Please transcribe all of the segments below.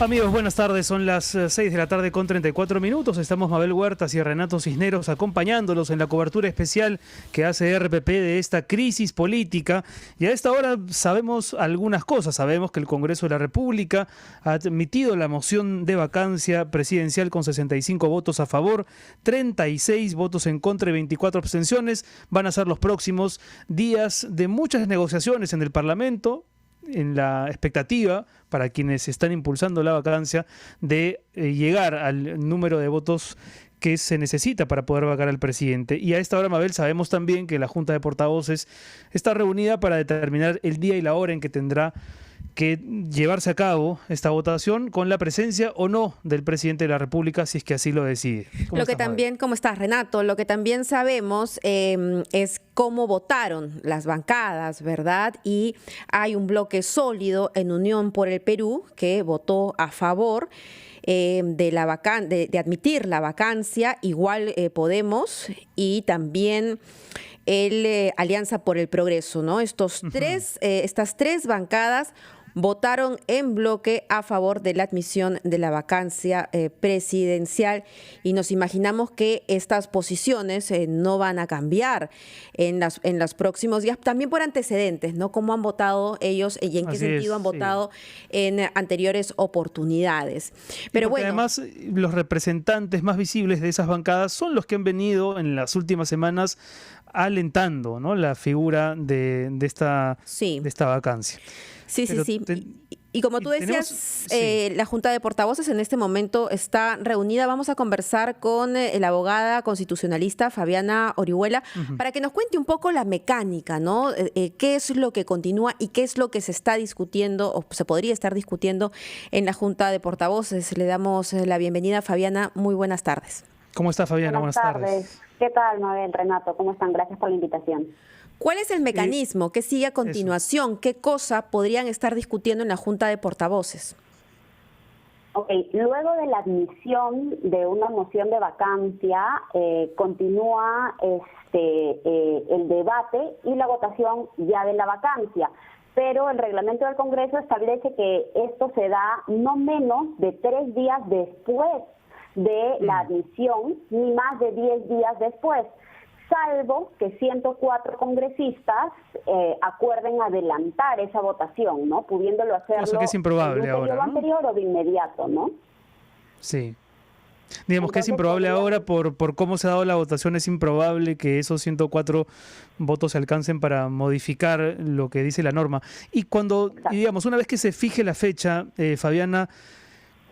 Amigos, buenas tardes. Son las 6 de la tarde con 34 minutos. Estamos Mabel Huertas y Renato Cisneros acompañándolos en la cobertura especial que hace RPP de esta crisis política. Y a esta hora sabemos algunas cosas. Sabemos que el Congreso de la República ha admitido la moción de vacancia presidencial con 65 votos a favor, 36 votos en contra y 24 abstenciones. Van a ser los próximos días de muchas negociaciones en el Parlamento, en la expectativa para quienes están impulsando la vacancia de llegar al número de votos que se necesita para poder vacar al presidente. Y a esta hora, Mabel, sabemos también que la Junta de Portavoces está reunida para determinar el día y la hora en que tendrá que llevarse a cabo esta votación con la presencia o no del presidente de la República, si es que así lo decide. Lo que también, ¿cómo estás, Renato? Lo que también sabemos es cómo votaron las bancadas, ¿verdad? Y hay un bloque sólido en Unión por el Perú que votó a favor de admitir la vacancia, igual Podemos y también Alianza por el Progreso, ¿no? Estas tres bancadas votaron en bloque a favor de la admisión de la vacancia presidencial y nos imaginamos que estas posiciones no van a cambiar en los próximos días, también por antecedentes, ¿no? Cómo han votado ellos y en qué sentido han votado en anteriores oportunidades. Pero bueno, además los representantes más visibles de esas bancadas son los que han venido en las últimas semanas alentando, ¿no?, la figura de esta vacancia. Sí. Y como tú decías, la Junta de Portavoces en este momento está reunida. Vamos a conversar con la abogada constitucionalista Fabiana Orihuela para que nos cuente un poco la mecánica, ¿no? ¿Qué es lo que continúa y qué es lo que se está discutiendo o se podría estar discutiendo en la Junta de Portavoces? Le damos la bienvenida a Fabiana. Muy buenas tardes. ¿Cómo está, Fabiana? Buenas tardes. ¿Qué tal, Mabel, Renato? ¿Cómo están? Gracias por la invitación. ¿Cuál es el mecanismo que sigue a continuación? ¿Qué cosa podrían estar discutiendo en la Junta de Portavoces? Ok, luego de la admisión de una moción de vacancia, continúa el debate y la votación ya de la vacancia. Pero el reglamento del Congreso establece que esto se da no menos de 3 días después de la admisión, ni más de 10 días después, salvo que 104 congresistas acuerden adelantar esa votación, ¿no? Pudiéndolo hacerlo eso que es improbable en un periodo anterior o de inmediato, ¿no? Sí. Digamos que es improbable ahora por cómo se ha dado la votación. Es improbable que esos 104 votos se alcancen para modificar lo que dice la norma. Y digamos, una vez que se fije la fecha, Fabiana,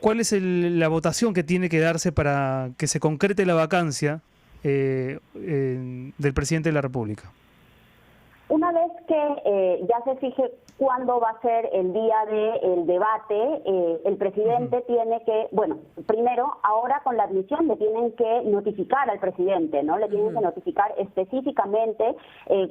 ¿cuál es la votación que tiene que darse para que se concrete la vacancia del presidente de la República? Una vez que ya se fije cuándo va a ser el día del debate, el presidente tiene que, primero, ahora con la admisión le tienen que notificar al presidente, ¿no? Le tienen que notificar específicamente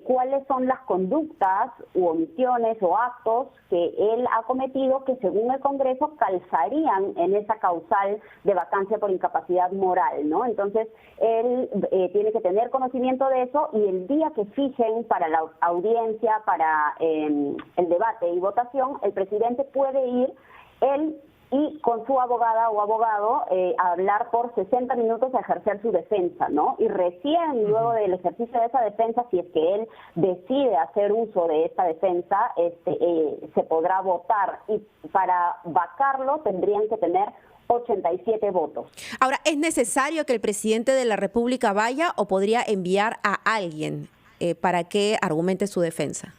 cuáles son las conductas u omisiones o actos que él ha cometido que según el Congreso calzarían en esa causal de vacancia por incapacidad moral, ¿no? Entonces, él tiene que tener conocimiento de eso y el día que fijen para la audiencia, para el debate y votación, el presidente puede ir él y con su abogada o abogado a hablar por 60 minutos a ejercer su defensa, ¿no? Y recién luego del ejercicio de esa defensa, si es que él decide hacer uso de esta defensa, se podrá votar y para vacarlo tendrían que tener 87 votos. Ahora, ¿es necesario que el presidente de la República vaya o podría enviar a alguien para que argumente su defensa?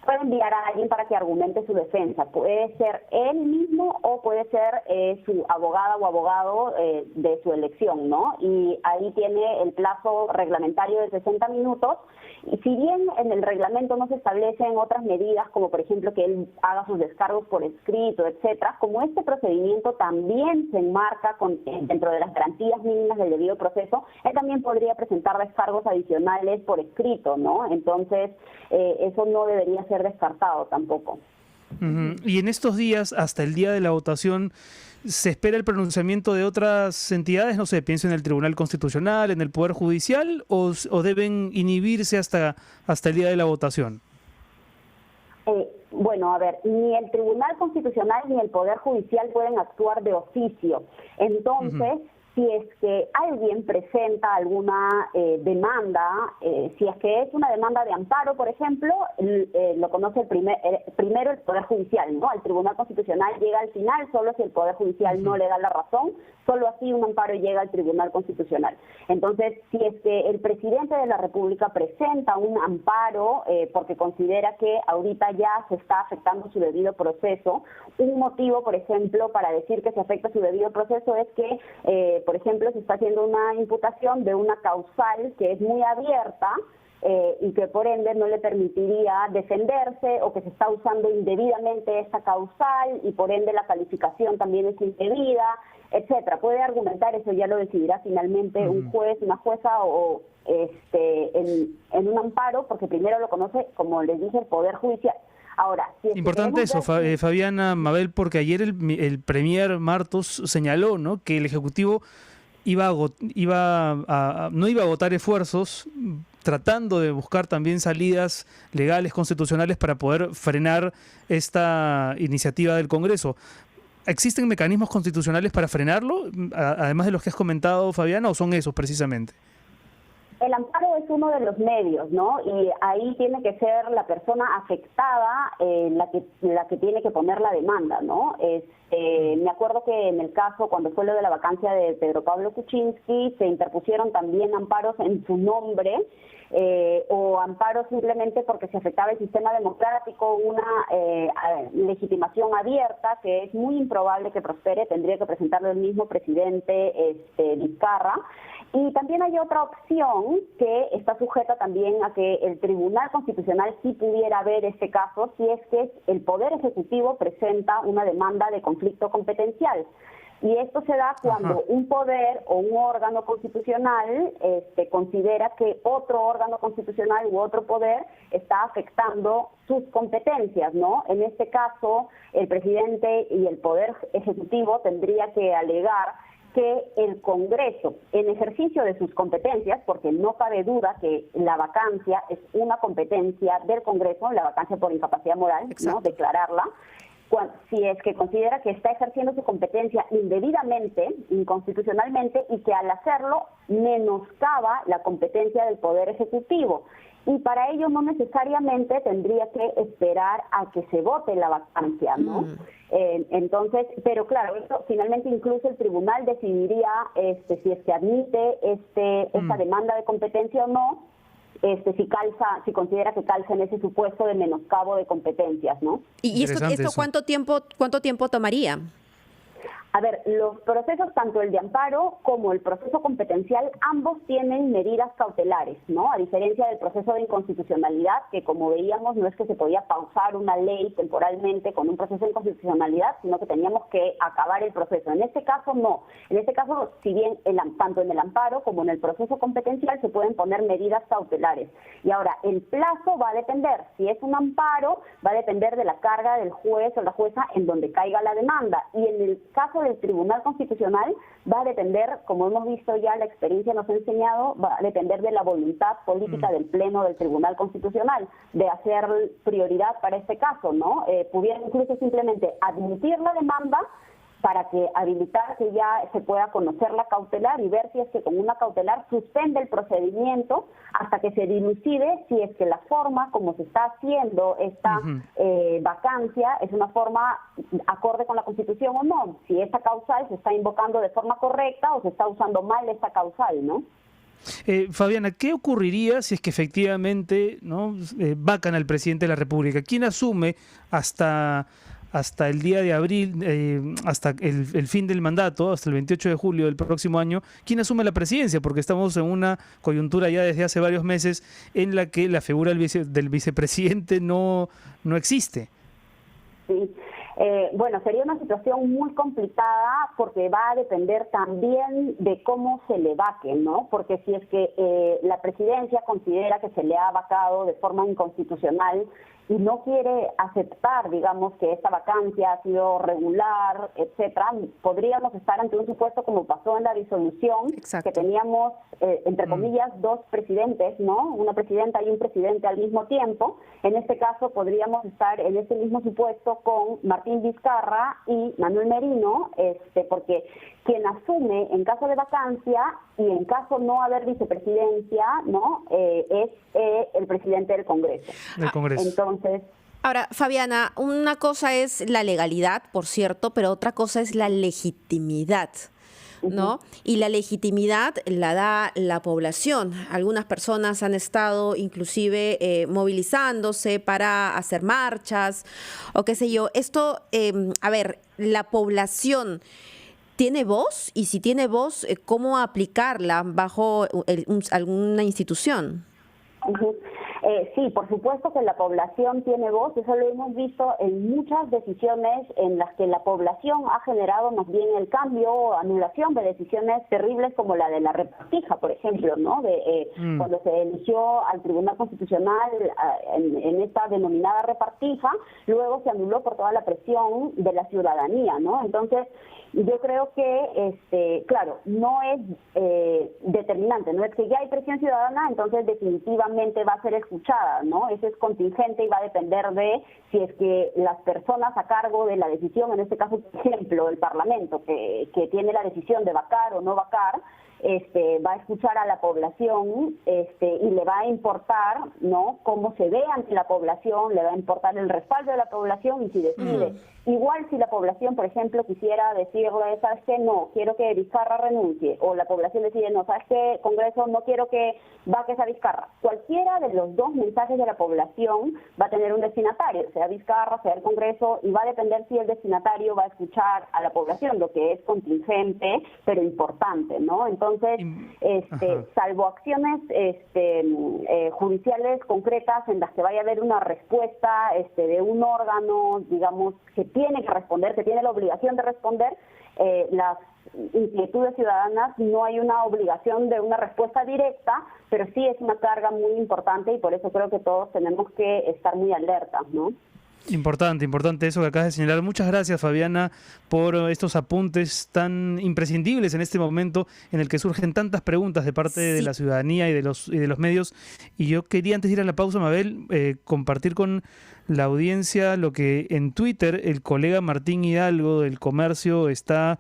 Puede enviar a alguien para que argumente su defensa. Puede ser él mismo o puede ser su abogada o abogado de su elección, ¿no? Y ahí tiene el plazo reglamentario de 60 minutos. Y si bien en el reglamento no se establecen otras medidas, como por ejemplo que él haga sus descargos por escrito, etcétera, como este procedimiento también se enmarca dentro de las garantías mínimas del debido proceso, él también podría presentar descargos adicionales por escrito, ¿no? Entonces, eso no debería ser descartado tampoco. Y en estos días, hasta el día de la votación, ¿se espera el pronunciamiento de otras entidades? No sé, pienso en el Tribunal Constitucional, en el Poder Judicial, o deben inhibirse hasta el día de la votación. Bueno, a ver, ni el Tribunal Constitucional ni el Poder Judicial pueden actuar de oficio. Entonces, si es que alguien presenta alguna demanda, si es que es una demanda de amparo, por ejemplo, lo conoce primero el Poder Judicial, ¿no? Al Tribunal Constitucional llega al final, solo si el Poder Judicial no le da la razón, solo así un amparo llega al Tribunal Constitucional. Entonces, si es que el presidente de la República presenta un amparo porque considera que ahorita ya se está afectando su debido proceso, un motivo, por ejemplo, para decir que se afecta su debido proceso es que por ejemplo, se está haciendo una imputación de una causal que es muy abierta y que por ende no le permitiría defenderse, o que se está usando indebidamente esta causal y por ende la calificación también es indebida, etcétera. Puede argumentar, eso ya lo decidirá finalmente un juez, una jueza o en un amparo, porque primero lo conoce, como les dije, el Poder Judicial. Ahora, si es importante eso, Fabiana, Mabel, porque ayer el premier Martos señaló, ¿no?, que el Ejecutivo no iba a agotar esfuerzos tratando de buscar también salidas legales, constitucionales, para poder frenar esta iniciativa del Congreso. ¿Existen mecanismos constitucionales para frenarlo, además de los que has comentado, Fabiana, o son esos precisamente? El amparo es uno de los medios, ¿no? Y ahí tiene que ser la persona afectada la que tiene que poner la demanda, ¿no? Me acuerdo que en el caso, cuando fue lo de la vacancia de Pedro Pablo Kuczynski, se interpusieron también amparos en su nombre, o amparos simplemente porque se afectaba el sistema democrático, una legitimación abierta que es muy improbable que prospere, tendría que presentarlo el mismo presidente Vizcarra. Y también hay otra opción que está sujeta también a que el Tribunal Constitucional sí pudiera ver este caso, si es que el Poder Ejecutivo presenta una demanda de conflicto competencial. Y esto se da cuando un poder o un órgano constitucional considera que otro órgano constitucional u otro poder está afectando sus competencias, ¿no? En este caso, el presidente y el Poder Ejecutivo tendría que alegar que el Congreso, en ejercicio de sus competencias, porque no cabe duda que la vacancia es una competencia del Congreso, la vacancia por incapacidad moral, ¿no?, declararla, si es que considera que está ejerciendo su competencia indebidamente, inconstitucionalmente, y que al hacerlo menoscaba la competencia del Poder Ejecutivo. Y para ello no necesariamente tendría que esperar a que se vote la vacancia, ¿no? Entonces, pero claro, eso finalmente incluso el tribunal decidiría si es que admite esta demanda de competencia o no, si considera que calza en ese supuesto de menoscabo de competencias, ¿no? ¿Y esto cuánto tiempo tomaría? A ver, los procesos, tanto el de amparo como el proceso competencial, ambos tienen medidas cautelares, ¿no? A diferencia del proceso de inconstitucionalidad, que como veíamos no es que se podía pausar una ley temporalmente con un proceso de inconstitucionalidad, sino que teníamos que acabar el proceso. En este caso no. En este caso, si bien tanto en el amparo como en el proceso competencial se pueden poner medidas cautelares. Y ahora, el plazo va a depender. Si es un amparo, va a depender de la carga del juez o la jueza en donde caiga la demanda. Y en el caso del Tribunal Constitucional va a depender, como hemos visto ya, la experiencia nos ha enseñado, va a depender de la voluntad política del Pleno del Tribunal Constitucional, de hacer prioridad para este caso, ¿no? Pudiera incluso simplemente admitir la demanda para que habilitar que ya se pueda conocer la cautelar y ver si es que con una cautelar suspende el procedimiento hasta que se dilucide si es que la forma como se está haciendo esta vacancia es una forma acorde con la Constitución o no, si esta causal se está invocando de forma correcta o se está usando mal esta causal, ¿no? Fabiana, ¿qué ocurriría si es que efectivamente, ¿no, vacan al presidente de la República? ¿Quién asume hasta el día de abril, hasta el fin del mandato, hasta el 28 de julio del próximo año? ¿Quién asume la presidencia? Porque estamos en una coyuntura ya desde hace varios meses en la que la figura del vicepresidente no existe. Sí. Bueno, sería una situación muy complicada porque va a depender también de cómo se le vaque, ¿no? Porque si es que la presidencia considera que se le ha vacado de forma inconstitucional y no quiere aceptar, digamos, que esta vacancia ha sido regular, etcétera, podríamos estar ante un supuesto como pasó en la disolución, Exacto. que teníamos, entre comillas, dos presidentes, ¿no? Una presidenta y un presidente al mismo tiempo. En este caso podríamos estar en este mismo supuesto con Martín Vizcarra y Manuel Merino, porque quien asume en caso de vacancia y en caso no haber vicepresidencia, ¿no? Es el presidente del Congreso. Del Congreso. Entonces, Ahora, Fabiana, una cosa es la legalidad, por cierto, pero otra cosa es la legitimidad, ¿no? Y la legitimidad la da la población. Algunas personas han estado inclusive movilizándose para hacer marchas o qué sé yo. Esto, a ver, la población ¿tiene voz? Y si tiene voz, ¿cómo aplicarla bajo alguna institución? Sí, por supuesto que la población tiene voz, eso lo hemos visto en muchas decisiones en las que la población ha generado más bien el cambio o anulación de decisiones terribles como la de la repartija, por ejemplo, ¿no? Cuando se eligió al Tribunal Constitucional en esta denominada repartija, luego se anuló por toda la presión de la ciudadanía, ¿no? Entonces, yo creo que, claro, no es determinante, no es que ya hay presión ciudadana, entonces definitivamente va a ser escuchada, ¿no? Eso es contingente y va a depender de si es que las personas a cargo de la decisión, en este caso, por ejemplo, el Parlamento, que tiene la decisión de vacar o no vacar, va a escuchar a la población y le va a importar, ¿no?, cómo se ve ante la población, le va a importar el respaldo de la población y si decide. Igual si la población, por ejemplo, quisiera decirle, ¿sabes qué? No, quiero que Vizcarra renuncie, o la población decide, no, ¿sabes qué? Congreso, no quiero que vaques a Vizcarra. Cualquiera de los dos mensajes de la población va a tener un destinatario, sea Vizcarra, sea el Congreso, y va a depender si el destinatario va a escuchar a la población, lo que es contingente, pero importante, ¿no? Entonces, salvo acciones judiciales concretas en las que vaya a haber una respuesta de un órgano, digamos, que tiene que responder, que tiene la obligación de responder, las inquietudes ciudadanas, no hay una obligación de una respuesta directa, pero sí es una carga muy importante y por eso creo que todos tenemos que estar muy alertas, ¿no? Importante eso que acabas de señalar. Muchas gracias, Fabiana, por estos apuntes tan imprescindibles en este momento en el que surgen tantas preguntas de parte de la ciudadanía y de los medios. Y yo quería, antes de ir a la pausa, Mabel, compartir con la audiencia lo que en Twitter el colega Martín Hidalgo del Comercio está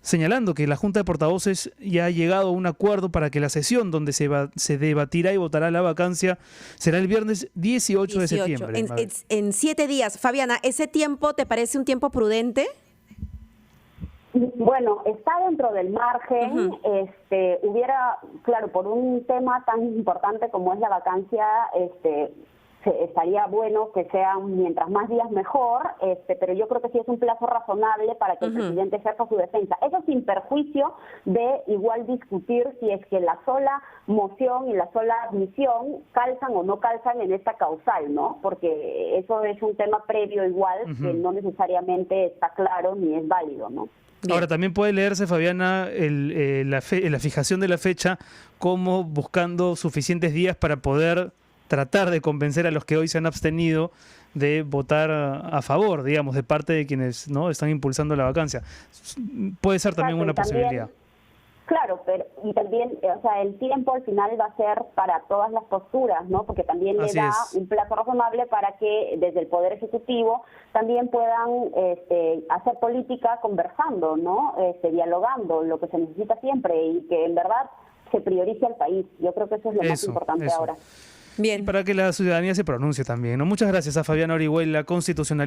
señalando, que la Junta de Portavoces ya ha llegado a un acuerdo para que la sesión donde se debatirá y votará la vacancia será el viernes 18 de septiembre. En 7 días. Fabiana, ¿ese tiempo te parece un tiempo prudente? Bueno, está dentro del margen. Hubiera, claro, por un tema tan importante como es la vacancia, estaría bueno que sean mientras más días mejor, pero yo creo que sí es un plazo razonable para que el presidente ejerza su defensa. Eso sin perjuicio de igual discutir si es que la sola moción y la sola admisión calzan o no calzan en esta causal, ¿no? Porque eso es un tema previo igual que no necesariamente está claro ni es válido, ¿no? Bien. Ahora, también puede leerse, Fabiana, la fijación de la fecha como buscando suficientes días para poder tratar de convencer a los que hoy se han abstenido de votar a favor, digamos, de parte de quienes no están impulsando la vacancia. Puede ser también una posibilidad. Claro, pero y también, o sea, el tiempo al final va a ser para todas las posturas, ¿no? Porque también le da un plazo razonable para que desde el Poder Ejecutivo también puedan hacer política conversando, ¿no? Dialogando, lo que se necesita siempre y que en verdad se priorice al país. Yo creo que eso es lo más importante ahora. Bien. Y para que la ciudadanía se pronuncie también, ¿no? Muchas gracias a Fabiana Orihuela, constitucionalista.